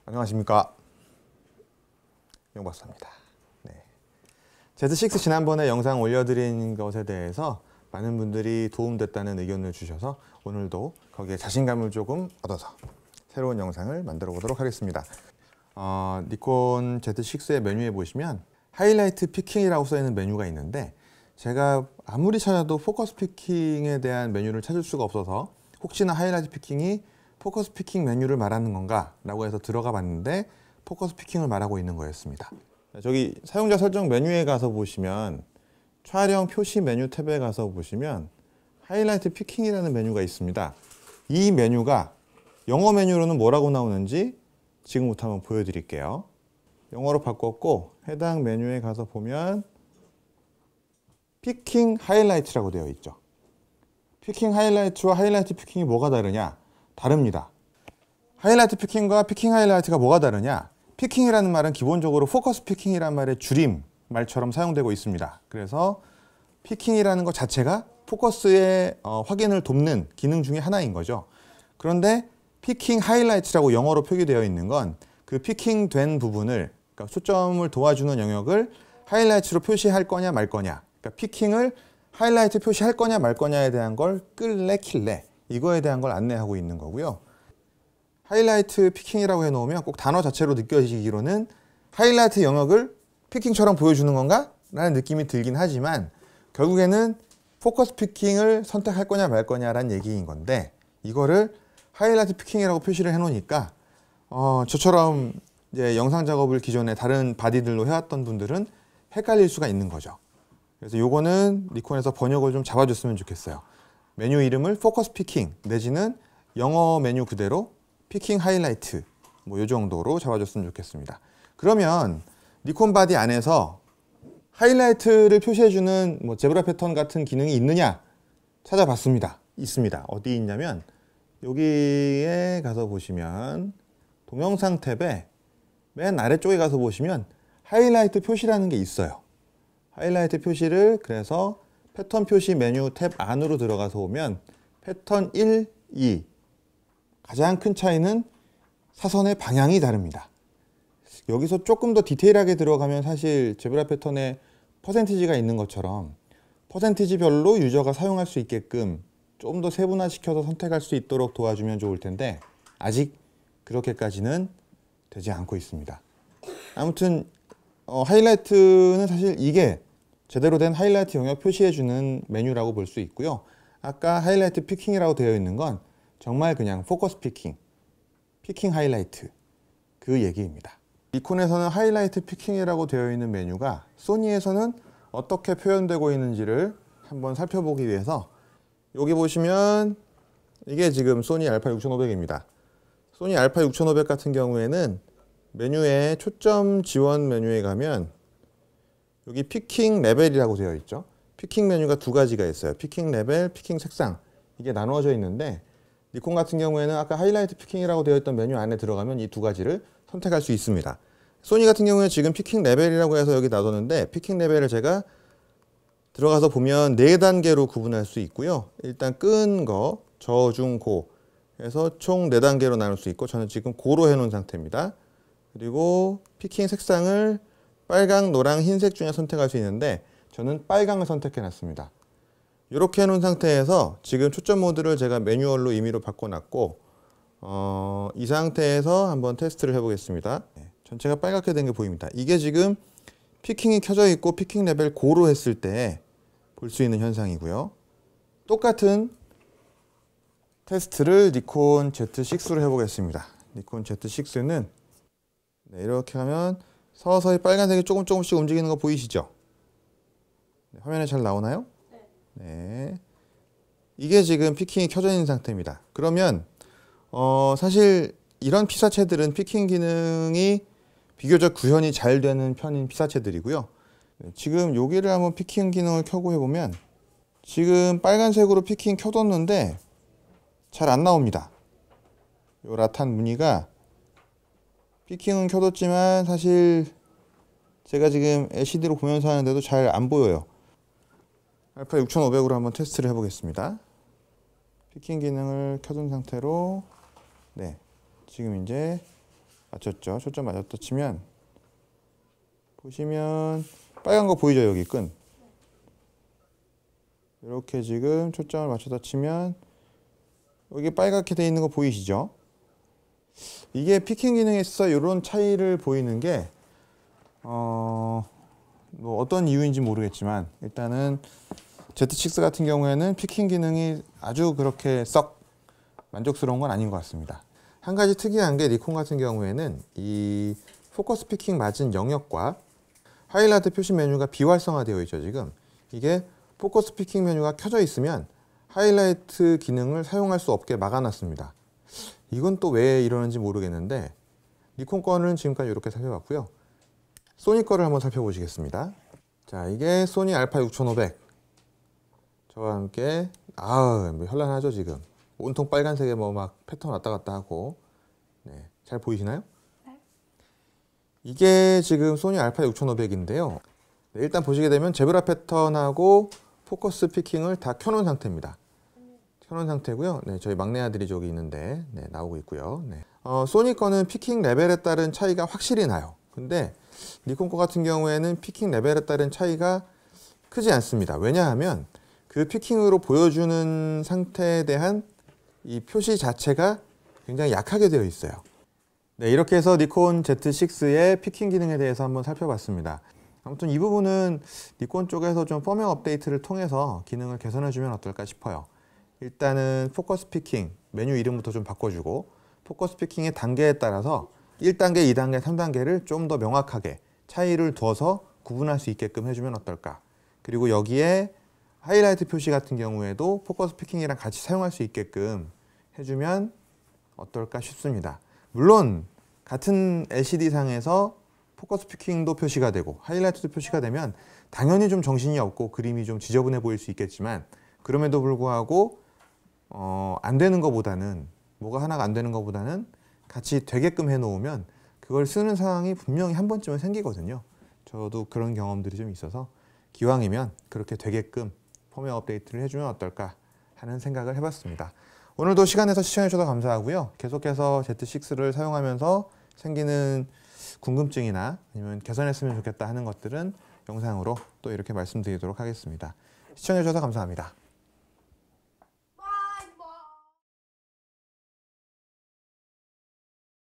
안녕하십니까, 용박사입니다. 네. Z6 지난번에 영상 올려드린 것에 대해서 많은 분들이 도움됐다는 의견을 주셔서 오늘도 거기에 자신감을 조금 얻어서 새로운 영상을 만들어 보도록 하겠습니다. 니콘 Z6의 메뉴에 보시면 하이라이트 피킹이라고 써 있는 메뉴가 있는데, 제가 아무리 찾아도 포커스 피킹에 대한 메뉴를 찾을 수가 없어서 혹시나 하이라이트 피킹이 포커스 피킹 메뉴를 말하는 건가 라고 해서 들어가 봤는데 포커스 피킹을 말하고 있는 거였습니다. 저기 사용자 설정 메뉴에 가서 보시면 촬영 표시 메뉴 탭에 가서 보시면 하이라이트 피킹이라는 메뉴가 있습니다. 이 메뉴가 영어 메뉴로는 뭐라고 나오는지 지금부터 한번 보여드릴게요. 영어로 바꿨고 해당 메뉴에 가서 보면 피킹 하이라이트라고 되어 있죠. 피킹 하이라이트와 하이라이트 피킹이 뭐가 다르냐? 다릅니다. 하이라이트 피킹과 피킹 하이라이트가 뭐가 다르냐? 피킹이라는 말은 기본적으로 포커스 피킹이라는 말의 줄임 말처럼 사용되고 있습니다. 그래서 피킹이라는 것 자체가 포커스의 확인을 돕는 기능 중에 하나인 거죠. 그런데 피킹 하이라이트라고 영어로 표기되어 있는 건 그 피킹된 부분을, 그러니까 초점을 도와주는 영역을 하이라이트로 표시할 거냐 말 거냐, 그러니까 피킹을 하이라이트 표시할 거냐 말 거냐에 대한 걸 끌래 킬래, 이거에 대한 걸 안내하고 있는 거고요. 하이라이트 피킹이라고 해놓으면 꼭 단어 자체로 느껴지기로는 하이라이트 영역을 피킹처럼 보여주는 건가? 라는 느낌이 들긴 하지만 결국에는 포커스 피킹을 선택할 거냐 말 거냐라는 얘기인 건데, 이거를 하이라이트 피킹이라고 표시를 해놓으니까 저처럼 이제 영상 작업을 기존에 다른 바디들로 해왔던 분들은 헷갈릴 수가 있는 거죠. 그래서 요거는 니콘에서 번역을 좀 잡아줬으면 좋겠어요. 메뉴 이름을 포커스 피킹 내지는 영어 메뉴 그대로 피킹 하이라이트 뭐 요 정도로 잡아줬으면 좋겠습니다. 그러면 니콘 바디 안에서 하이라이트를 표시해주는 뭐 제브라 패턴 같은 기능이 있느냐 찾아봤습니다. 있습니다. 어디 있냐면 여기에 가서 보시면 동영상 탭에 맨 아래쪽에 가서 보시면 하이라이트 표시라는 게 있어요. 하이라이트 표시를 그래서 패턴 표시 메뉴 탭 안으로 들어가서 보면 패턴 1, 2 가장 큰 차이는 사선의 방향이 다릅니다. 여기서 조금 더 디테일하게 들어가면 사실 제브라 패턴에 퍼센티지가 있는 것처럼 퍼센티지별로 유저가 사용할 수 있게끔 좀 더 세분화시켜서 선택할 수 있도록 도와주면 좋을 텐데 아직 그렇게까지는 되지 않고 있습니다. 아무튼 하이라이트는 사실 이게 제대로 된 하이라이트 영역 표시해주는 메뉴라고 볼 수 있고요. 아까 하이라이트 피킹이라고 되어 있는 건 정말 그냥 포커스 피킹, 피킹 하이라이트 그 얘기입니다. 니콘에서는 하이라이트 피킹이라고 되어 있는 메뉴가 소니에서는 어떻게 표현되고 있는지를 한번 살펴보기 위해서 여기 보시면 이게 지금 소니 알파 6500입니다. 소니 알파 6500 같은 경우에는 메뉴에 초점 지원 메뉴에 가면 여기 피킹 레벨이라고 되어 있죠. 피킹 메뉴가 두 가지가 있어요. 피킹 레벨, 피킹 색상, 이게 나누어져 있는데 니콘 같은 경우에는 아까 하이라이트 피킹이라고 되어 있던 메뉴 안에 들어가면 이 두 가지를 선택할 수 있습니다. 소니 같은 경우에 지금 피킹 레벨이라고 해서 여기 놔뒀는데 피킹 레벨을 제가 들어가서 보면 4단계로 구분할 수 있고요. 일단 끈 거, 저, 중, 고 해서 총 4단계로 나눌 수 있고 저는 지금 고로 해놓은 상태입니다. 그리고 피킹 색상을 빨강, 노랑, 흰색 중에 선택할 수 있는데 저는 빨강을 선택해 놨습니다. 이렇게 해놓은 상태에서 지금 초점 모드를 제가 매뉴얼로 임의로 바꿔놨고 이 상태에서 한번 테스트를 해보겠습니다. 전체가 빨갛게 된 게 보입니다. 이게 지금 피킹이 켜져 있고 피킹 레벨 고로 했을 때 볼 수 있는 현상이고요. 똑같은 테스트를 니콘 Z6로 해보겠습니다. 니콘 Z6는 이렇게 하면 서서히 빨간색이 조금씩 움직이는 거 보이시죠? 화면에 잘 나오나요? 네. 이게 지금 피킹이 켜져 있는 상태입니다. 그러면 사실 이런 피사체들은 피킹 기능이 비교적 구현이 잘 되는 편인 피사체들이고요. 지금 여기를 한번 피킹 기능을 켜고 해보면 지금 빨간색으로 피킹 켜뒀는데 잘 안 나옵니다. 요 라탄 무늬가 피킹은 켜뒀지만 사실 제가 지금 LCD로 보면서 하는데도 잘 안 보여요. 알파 6500으로 한번 테스트를 해보겠습니다. 피킹 기능을 켜둔 상태로 지금 이제 맞췄죠? 초점 맞췄다 치면 보시면 빨간 거 보이죠? 여기 끈. 이렇게 지금 초점을 맞춰다 치면 여기 빨갛게 돼 있는 거 보이시죠? 이게 피킹 기능에 있어서 이런 차이를 보이는 게 뭐 어떤 이유인지 모르겠지만 일단은 Z6 같은 경우에는 피킹 기능이 아주 그렇게 썩 만족스러운 건 아닌 것 같습니다. 한 가지 특이한 게 니콘 같은 경우에는 이 포커스 피킹 맞은 영역과 하이라이트 표시 메뉴가 비활성화되어 있죠. 지금 이게 포커스 피킹 메뉴가 켜져 있으면 하이라이트 기능을 사용할 수 없게 막아놨습니다. 이건 또 왜 이러는지 모르겠는데 니콘 거는 지금까지 이렇게 살펴봤고요. 소니 거를 한번 살펴보시겠습니다. 자, 이게 소니 알파 6500 저와 함께 뭐 현란하죠. 지금 온통 빨간색에 뭐 막 패턴 왔다 갔다 하고 네, 잘 보이시나요? 네. 이게 지금 소니 알파 6500인데요. 네, 일단 보시게 되면 제브라 패턴하고 포커스 피킹을 다 켜놓은 상태입니다. 켜놓은 상태고요. 네, 저희 막내 아들이 저기 있는데 네, 나오고 있고요. 네. 소니 거는 피킹 레벨에 따른 차이가 확실히 나요. 근데 니콘 거 같은 경우에는 피킹 레벨에 따른 차이가 크지 않습니다. 왜냐하면 그 피킹으로 보여주는 상태에 대한 이 표시 자체가 굉장히 약하게 되어 있어요. 네, 이렇게 해서 니콘 Z6의 피킹 기능에 대해서 한번 살펴봤습니다. 아무튼 이 부분은 니콘 쪽에서 좀 펌웨어 업데이트를 통해서 기능을 개선해 주면 어떨까 싶어요. 일단은 포커스 피킹 메뉴 이름부터 좀 바꿔주고 포커스 피킹의 단계에 따라서 1단계, 2단계, 3단계를 좀 더 명확하게 차이를 두어서 구분할 수 있게끔 해주면 어떨까. 그리고 여기에 하이라이트 표시 같은 경우에도 포커스 피킹이랑 같이 사용할 수 있게끔 해주면 어떨까 싶습니다. 물론 같은 LCD상에서 포커스 피킹도 표시가 되고 하이라이트도 표시가 되면 당연히 좀 정신이 없고 그림이 좀 지저분해 보일 수 있겠지만 그럼에도 불구하고 안 되는 것보다는 뭐가 하나가 안 되는 것보다는 같이 되게끔 해놓으면 그걸 쓰는 상황이 분명히 한 번쯤은 생기거든요. 저도 그런 경험들이 좀 있어서 기왕이면 그렇게 되게끔 펌웨어 업데이트를 해주면 어떨까 하는 생각을 해봤습니다. 오늘도 시간 내서 시청해 주셔서 감사하고요. 계속해서 Z6를 사용하면서 생기는 궁금증이나 아니면 개선했으면 좋겠다 하는 것들은 영상으로 또 이렇게 말씀드리도록 하겠습니다. 시청해 주셔서 감사합니다.